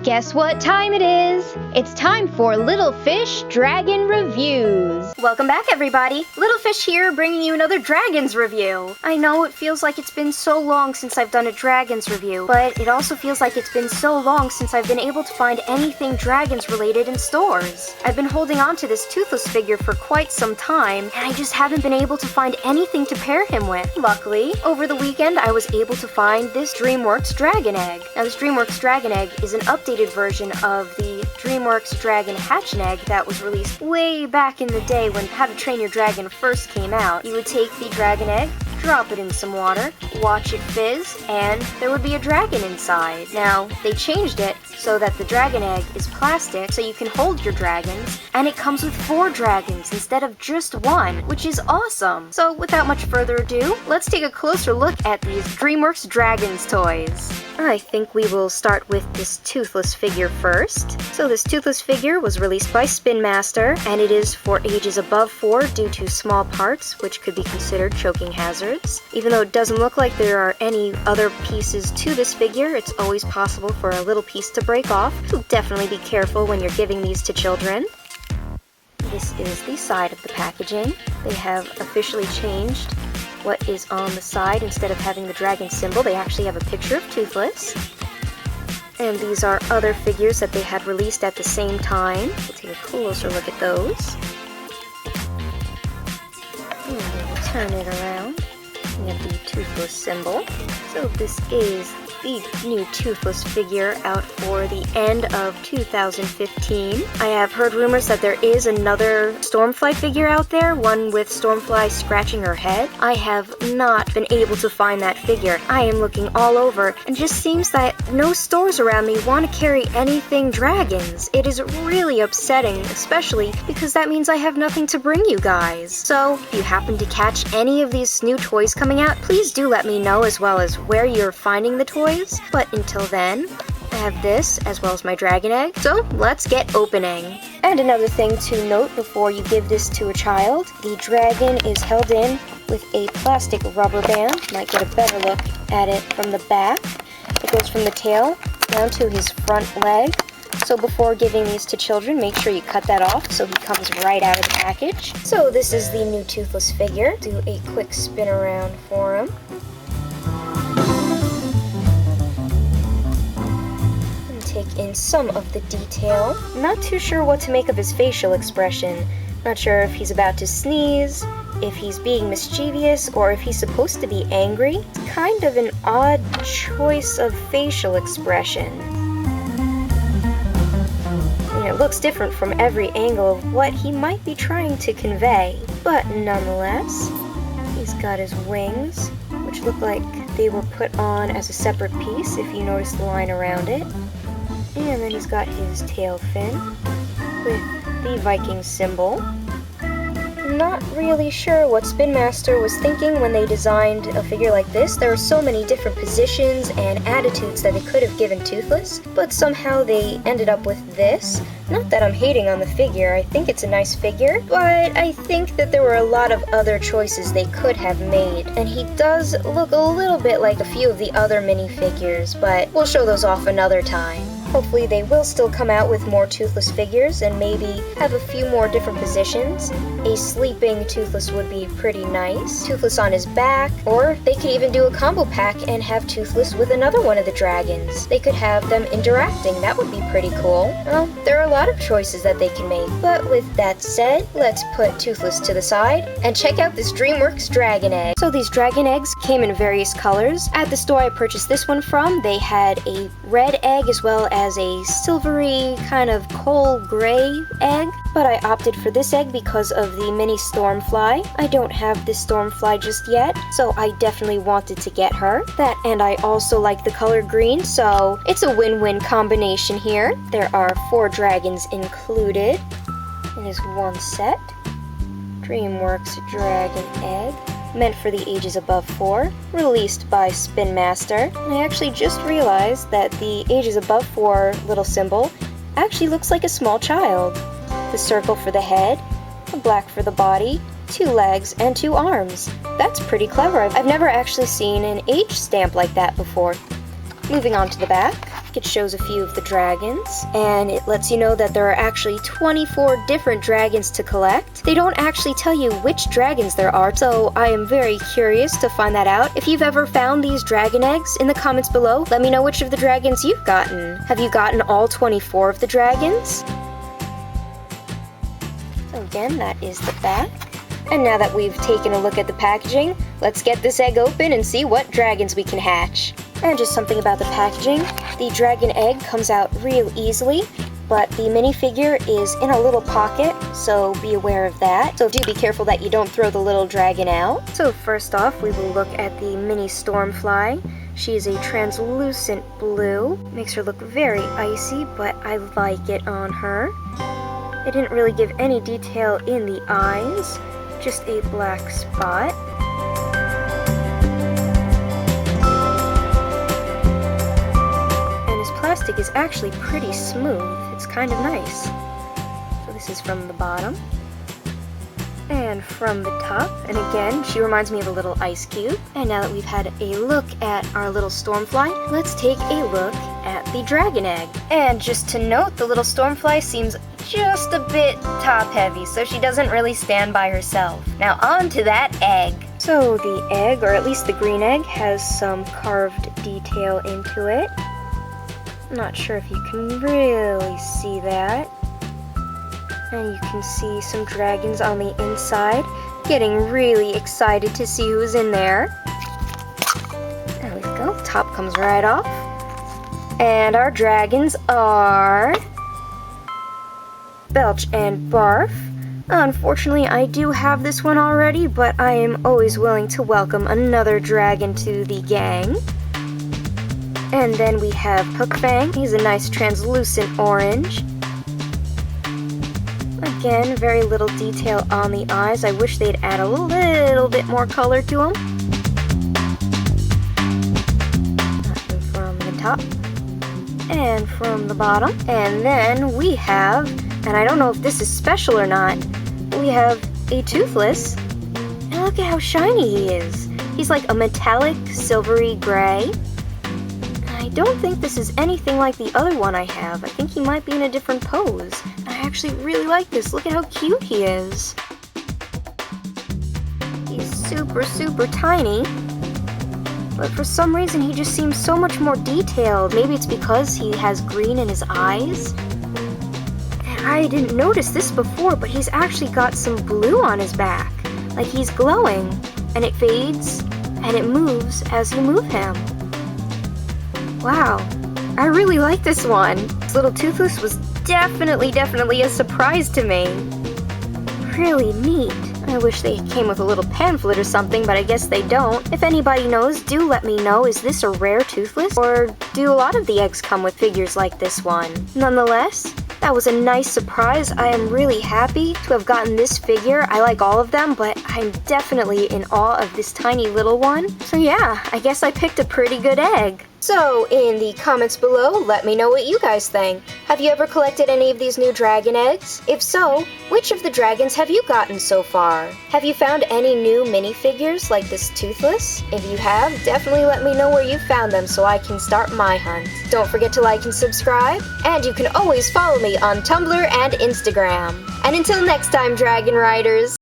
Guess what time it is? It's time for Little Fish Dragon Reviews. Welcome back, everybody. Little Fish here, bringing you another Dragons review. I know it feels like it's been so long since I've done a Dragons review, but it also feels like it's been so long since I've been able to find anything Dragons related in stores. I've been holding on to this Toothless figure for quite some time, and I just haven't been able to find anything to pair him with. Luckily, over the weekend, I was able to find this Dreamworks Dragon Egg. Now, this Dreamworks Dragon Egg is an updated version of the Dreamworks Dragon Hatch and Egg that was released way back in the day when How to Train Your Dragon first came out. You would take the dragon egg, drop it in some water, watch it fizz, and there would be a dragon inside. Now, they changed it so that the dragon egg is plastic so you can hold your dragons, and it comes with 4 dragons instead of just 1, which is awesome. So without much further ado, let's take a closer look at these Dreamworks Dragons toys. I think we will start with this Toothless figure first. So this Toothless figure was released by Spin Master, and it is for ages above 4 due to small parts, which could be considered choking hazards. Even though it doesn't look like there are any other pieces to this figure, it's always possible for a little piece to break off, so definitely be careful when you're giving these to children. This is the side of the packaging. They have officially changed what is on the side. Instead of having the dragon symbol, they actually have a picture of Toothless. And these are other figures that they had released at the same time. We'll take a closer look at those. And we'll turn it around. We have the Toothless symbol. So this is the new Toothless figure out for the end of 2015. I have heard rumors that there is another Stormfly figure out there, one with Stormfly scratching her head. I have not been able to find that figure. I am looking all over, and just seems that no stores around me want to carry anything dragons. It is really upsetting, especially because that means I have nothing to bring you guys. So, if you happen to catch any of these new toys coming out, please do let me know, as well as where you're finding the toys. But until then, I have this as well as my dragon egg, so let's get opening. And another thing to note before you give this to a child, the dragon is held in with a plastic rubber band. You might get a better look at it from the back. It goes from the tail down to his front leg. So before giving these to children, make sure you cut that off so he comes right out of the package. So this is the new Toothless figure. Do a quick spin around for him. Take in some of the detail. Not too sure what to make of his facial expression. Not sure if he's about to sneeze, if he's being mischievous, or if he's supposed to be angry. It's kind of an odd choice of facial expression. And it looks different from every angle of what he might be trying to convey. But nonetheless, he's got his wings, which look like they were put on as a separate piece if you notice the line around it. And then he's got his tail fin with the Viking symbol. Not really sure what Spin Master was thinking when they designed a figure like this. There are so many different positions and attitudes that they could have given Toothless, but somehow they ended up with this. Not that I'm hating on the figure, I think it's a nice figure, but I think that there were a lot of other choices they could have made. And he does look a little bit like a few of the other minifigures, but we'll show those off another time. Hopefully they will still come out with more Toothless figures and maybe have a few more different positions. A sleeping Toothless would be pretty nice. Toothless on his back, or they could even do a combo pack and have Toothless with another one of the dragons. They could have them interacting, that would be pretty cool. Well, there are a lot of choices that they can make. But with that said, let's put Toothless to the side and check out this Dreamworks Dragon Egg. So these dragon eggs came in various colors. At the store I purchased this one from, they had a red egg as well as a silvery kind of coal gray egg, but I opted for this egg because of the mini Stormfly. I don't have this Stormfly just yet, so I definitely wanted to get her. That, and I also like the color green, so it's a win-win combination here. There are 4 dragons included. It is one set. Dreamworks Dragon Egg. Meant for the ages above 4, released by Spin Master. And I actually just realized that the ages above 4 little symbol actually looks like a small child. The circle for the head, a black for the body, 2 legs, and 2 arms. That's pretty clever. I've never actually seen an age stamp like that before. Moving on to the back. It shows a few of the dragons, and it lets you know that there are actually 24 different dragons to collect. They don't actually tell you which dragons there are, so I am very curious to find that out. If you've ever found these dragon eggs, in the comments below, let me know which of the dragons you've gotten. Have you gotten all 24 of the dragons? So again, that is the back. And now that we've taken a look at the packaging, let's get this egg open and see what dragons we can hatch. And just something about the packaging, the dragon egg comes out real easily, but the minifigure is in a little pocket, so be aware of that. So do be careful that you don't throw the little dragon out. So first off, we will look at the mini Stormfly. She is a translucent blue. Makes her look very icy, but I like it on her. They didn't really give any detail in the eyes, just a black spot. And this plastic is actually pretty smooth. It's kind of nice. So this is from the bottom and from the top. And again, she reminds me of a little ice cube. And now that we've had a look at our little Stormfly, let's take a look at the dragon egg. And just to note, the little Stormfly seems just a bit top heavy, so she doesn't really stand by herself. Now on to that egg. So the egg, or at least the green egg, has some carved detail into it. I'm not sure if you can really see that. And you can see some dragons on the inside. Getting really excited to see who's in there. There we go, top comes right off. And our dragons are Belch and Barf. Unfortunately, I do have this one already, but I am always willing to welcome another dragon to the gang. And then we have Hookfang. He's a nice translucent orange. Again, very little detail on the eyes. I wish they'd add a little bit more color to them. Nothing from the top and from the bottom. And then we have, and I don't know if this is special or not, we have a Toothless, and look at how shiny he is. He's like a metallic silvery gray. I don't think this is anything like the other one I have. I think he might be in a different pose. I actually really like this. Look at how cute he is. He's super, super tiny, but for some reason he just seems so much more detailed. Maybe it's because he has green in his eyes. I didn't notice this before, but he's actually got some blue on his back. Like he's glowing, and it fades, and it moves as you move him. Wow, I really like this one. This little Toothless was definitely a surprise to me. Really neat. I wish they came with a little pamphlet or something, but I guess they don't. If anybody knows, do let me know. Is this a rare Toothless, or do a lot of the eggs come with figures like this one? Nonetheless, that was a nice surprise. I am really happy to have gotten this figure. I like all of them, but I'm definitely in awe of this tiny little one. So yeah, I guess I picked a pretty good egg. So, in the comments below, let me know what you guys think. Have you ever collected any of these new dragon eggs? If so, which of the dragons have you gotten so far? Have you found any new minifigures like this Toothless? If you have, definitely let me know where you found them so I can start my hunt. Don't forget to like and subscribe, and you can always follow me on Tumblr and Instagram. And until next time, Dragon Riders!